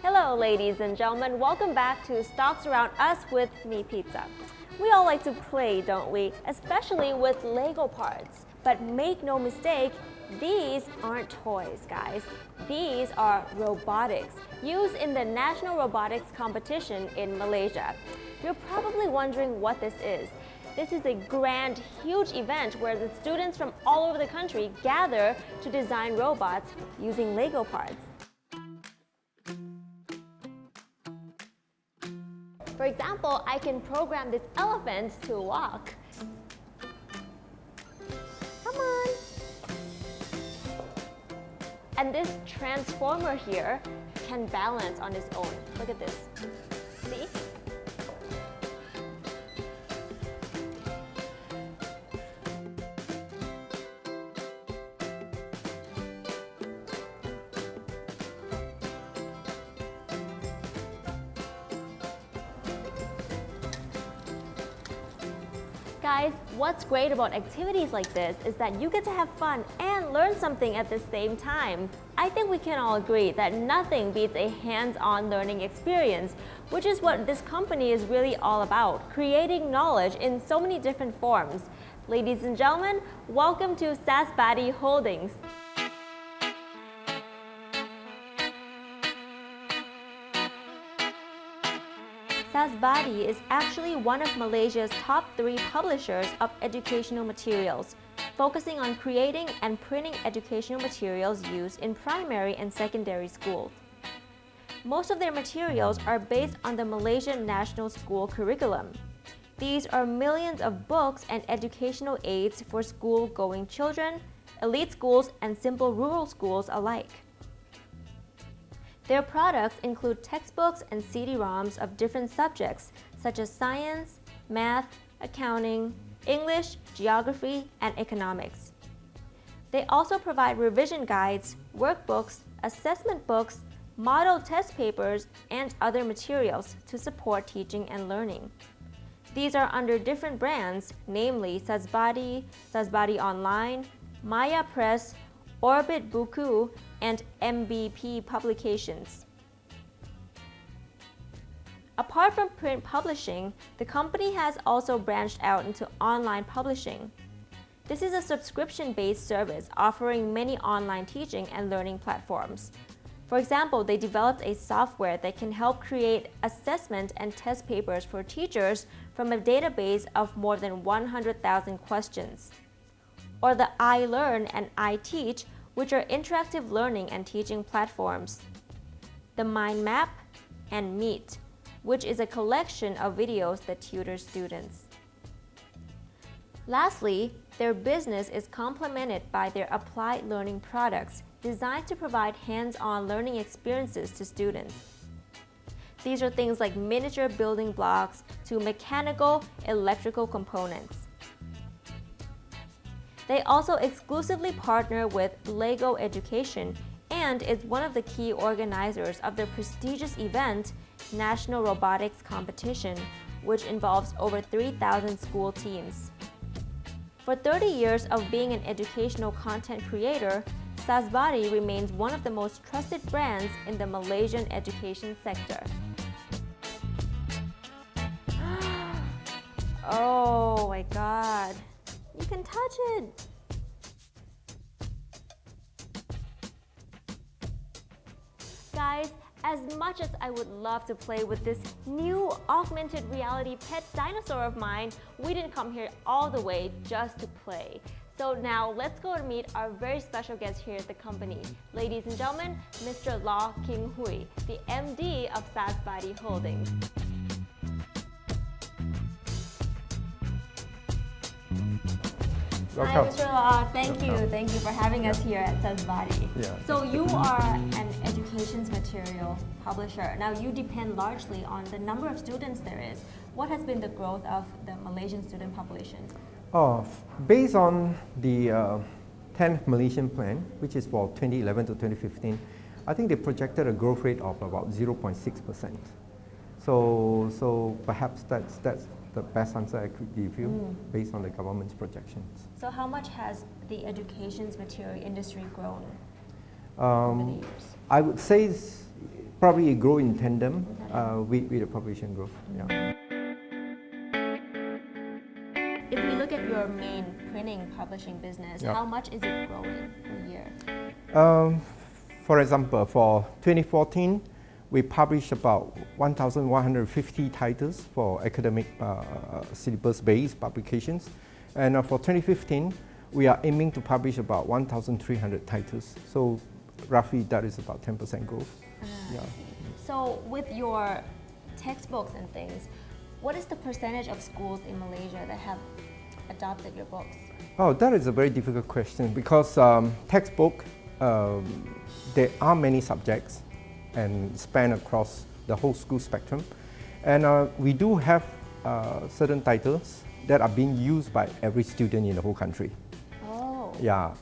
Hello ladies and gentlemen, welcome back to Stocks Around Us with Me Pizza. We all like to play, don't we? Especially with Lego parts. But make no mistake, these aren't toys, guys. These are robotics, used in the National Robotics Competition in Malaysia. You're probably wondering what this is. This is a grand, huge event where the students from all over the country gather to design robots using Lego parts. For example, I can program this elephant to walk. Come on! And this transformer here can balance on its own. Look at this. See? Guys, what's great about activities like this is that you get to have fun and learn something at the same time. I think we can all agree that nothing beats a hands-on learning experience, which is what this company is really all about, creating knowledge in so many different forms. Ladies and gentlemen, welcome to Sasbadi Holdings. Sasbadi is actually one of Malaysia's top 3 publishers of educational materials, focusing on creating and printing educational materials used in primary and secondary schools. Most of their materials are based on the Malaysian National School curriculum. These are millions of books and educational aids for school-going children, elite schools, and simple rural schools alike. Their products include textbooks and CD-ROMs of different subjects such as science, math, accounting, English, geography, and economics. They also provide revision guides, workbooks, assessment books, model test papers, and other materials to support teaching and learning. These are under different brands, namely Sasbadi, Sasbadi Online, Maya Press, Orbit Buku, and MBP Publications. Apart from print publishing, the company has also branched out into online publishing. This is a subscription-based service offering many online teaching and learning platforms. For example, they developed a software that can help create assessment and test papers for teachers from a database of more than 100,000 questions. Or the iLearn and iTeach, which are interactive learning and teaching platforms. The Mind Map and Meet, which is a collection of videos that tutor students. Lastly, their business is complemented by their applied learning products designed to provide hands-on learning experiences to students. These are things like miniature building blocks to mechanical, electrical components. They also exclusively partner with Lego Education and is one of the key organizers of the prestigious event, National Robotics Competition, which involves over 3,000 school teams. For 30 years of being an educational content creator, Sasbadi remains one of the most trusted brands in the Malaysian education sector. Oh my God. You can touch it. Guys, as much as I would love to play with this new augmented reality pet dinosaur of mine, we didn't come here all the way just to play. So now let's go and meet our very special guest here at the company. Ladies and gentlemen, Mr. Law King Hui, the MD of Sasbadi Holdings. Welcome. Hi, Mr. Law. Thank you for having us here at Sasbadi. Yeah. So you are an education's material publisher. Now you depend largely on the number of students there is. What has been the growth of the Malaysian student population? Based on the 10th Malaysian plan, which is for 2011 to 2015, I think they projected a growth rate of about 0.6%. So perhaps that's the best answer I could give you based on the government's projections. So how much has the education's material industry grown over the years? I would say it's probably grow in tandem with the population growth. Yeah. If we look at your main printing publishing business, how much is it growing per year? For example, for 2014, we published about 1,150 titles for academic syllabus-based publications. And for 2015, we are aiming to publish about 1,300 titles. So roughly that is about 10% growth. Yeah. So with your textbooks and things, what is the percentage of schools in Malaysia that have adopted your books? Oh, that is a very difficult question because textbook, there are many subjects and span across the whole school spectrum. And we do have certain titles that are being used by every student in the whole country. Oh. Yeah,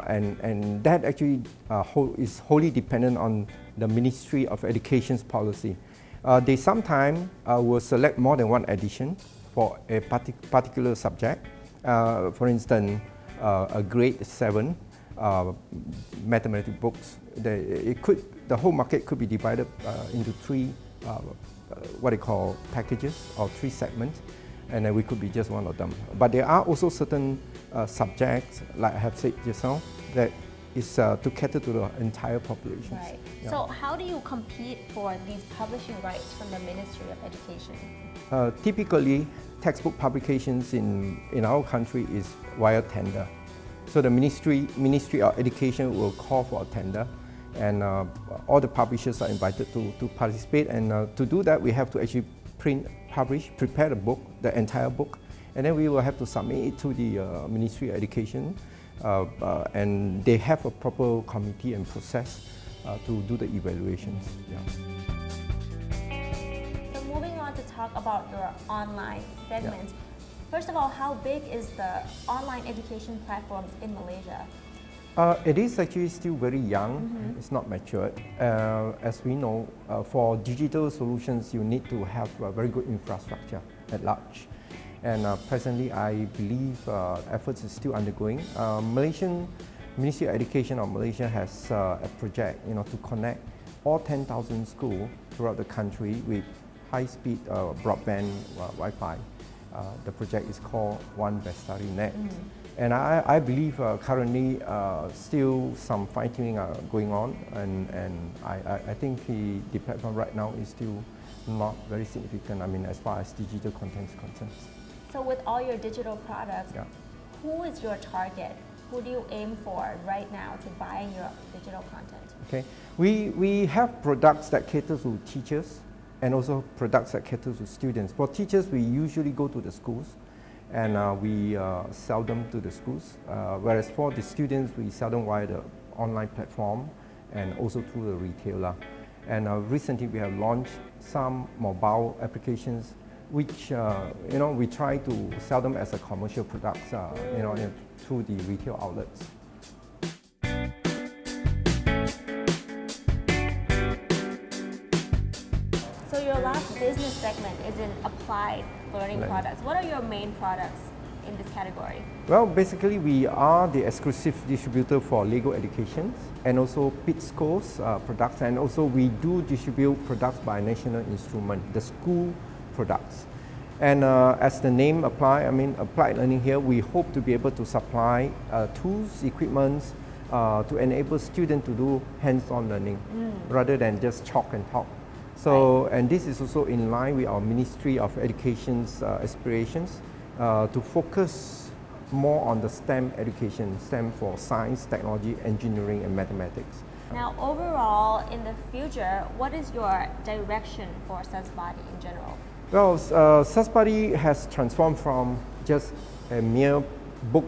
and that actually is wholly dependent on the Ministry of Education's policy. They sometimes will select more than one edition for a particular subject. For instance, a grade 7 mathematics books. The whole market could be divided into three, what they call packages or three segments, and then we could be just one of them. But there are also certain subjects, like I have said just now, that is to cater to the entire population. Right. Yeah. So how do you compete for these publishing rights from the Ministry of Education? Typically, textbook publications in our country is via tender. So the Ministry of Education will call for a tender, and all the publishers are invited to participate. And to do that, we have to actually prepare the book, the entire book, and then we will have to submit it to the Ministry of Education, and they have a proper committee and process to do the evaluations. Yeah. So moving on to talk about your online segment. Yeah. First of all, how big is the online education platforms in Malaysia? It is actually still very young. It's not matured. As we know, for digital solutions, you need to have a very good infrastructure at large. And presently, I believe efforts is still undergoing. Malaysian Ministry of Education of Malaysia has a project, to connect all 10,000 schools throughout the country with high-speed broadband Wi-Fi. The project is called One Bestari Net. And I believe currently still some fine-tuning are going on, and I think the platform right now is still not very significant, as far as digital content is concerned. So with all your digital products, who is your target? Who do you aim for right now to buy your digital content? Okay, we have products that cater to teachers and also products that cater to students. For teachers, we usually go to the schools and we sell them to the schools, whereas for the students, we sell them via the online platform and also through the retailer. And recently, we have launched some mobile applications which we try to sell them as a commercial products, through the retail outlets. So your last business segment is in applied learning products. What are your main products in this category? Well, basically, we are the exclusive distributor for Lego Education and also PITSCO's products, and also we do distribute products by National Instrument, the school products. And as the name applied learning here, we hope to be able to supply tools, equipment to enable students to do hands-on learning rather than just chalk and talk. So, and this is also in line with our Ministry of Education's aspirations to focus more on the STEM education, STEM for science, technology, engineering, and mathematics. Now, overall, in the future, what is your direction for Sasbadi in general? Well, Sasbadi has transformed from just a mere book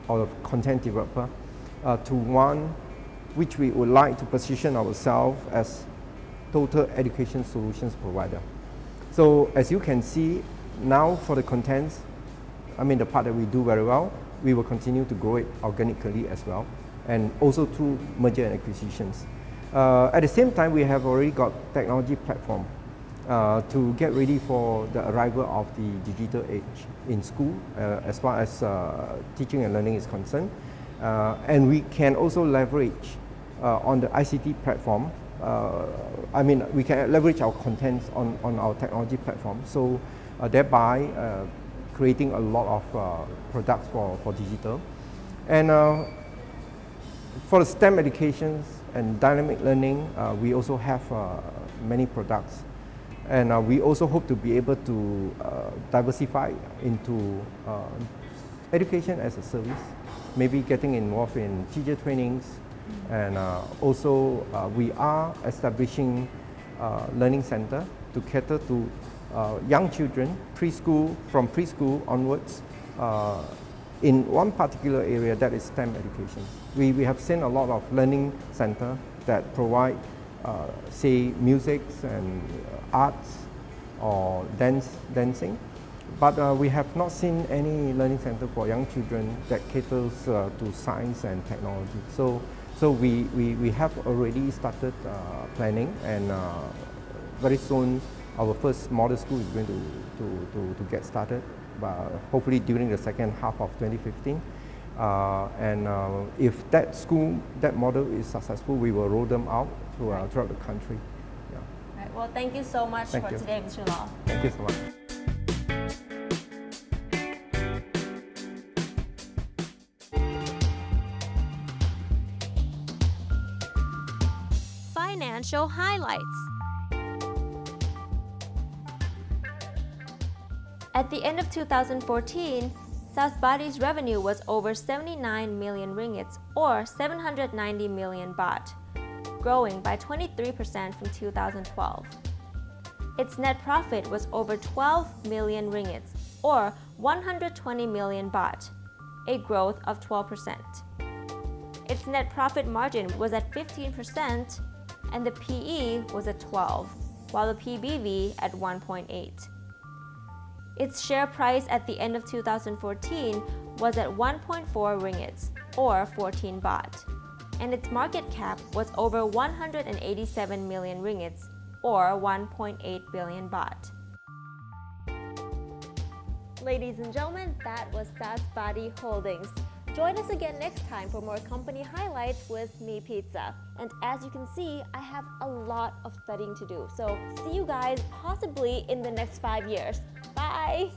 or content developer to one which we would like to position ourselves as total education solutions provider. So as you can see, now for the contents, the part that we do very well, we will continue to grow it organically as well, and also through merger and acquisitions. At the same time, we have already got technology platform to get ready for the arrival of the digital age in school, as far as teaching and learning is concerned. And we can also leverage on the ICT platform. We can leverage our contents on our technology platform, so thereby creating a lot of products for digital. And for the STEM educations and dynamic learning, we also have many products. And we also hope to be able to diversify into education as a service, maybe getting involved in teacher trainings. And also we are establishing learning center to cater to young children, from preschool onwards, in one particular area, that is STEM education. We have seen a lot of learning center that provide, say, music and arts or dancing. But we have not seen any learning center for young children that caters to science and technology. So we have already started planning, and very soon our first model school is going to get started, hopefully during the second half of 2015. If that model is successful, we will roll them out throughout the country. Yeah. Right. Well, thank you so much for today, Mr. Law. Thank you so much. Financial highlights. At the end of 2014, Sasbadi's revenue was over 79 million ringgits, or 790 million baht, growing by 23% from 2012. Its net profit was over 12 million ringgits, or 120 million baht, a growth of 12%. Its net profit margin was at 15%, and the PE was at 12, while the PBV at 1.8. Its share price at the end of 2014 was at 1.4 ringgits, or 14 baht, and its market cap was over 187 million ringgits, or 1.8 billion baht. Ladies and gentlemen, that was Sasbadi Holdings. Join us again next time for more company highlights with Me Pizza. And as you can see, I have a lot of studying to do. So see you guys possibly in the next 5 years. Bye!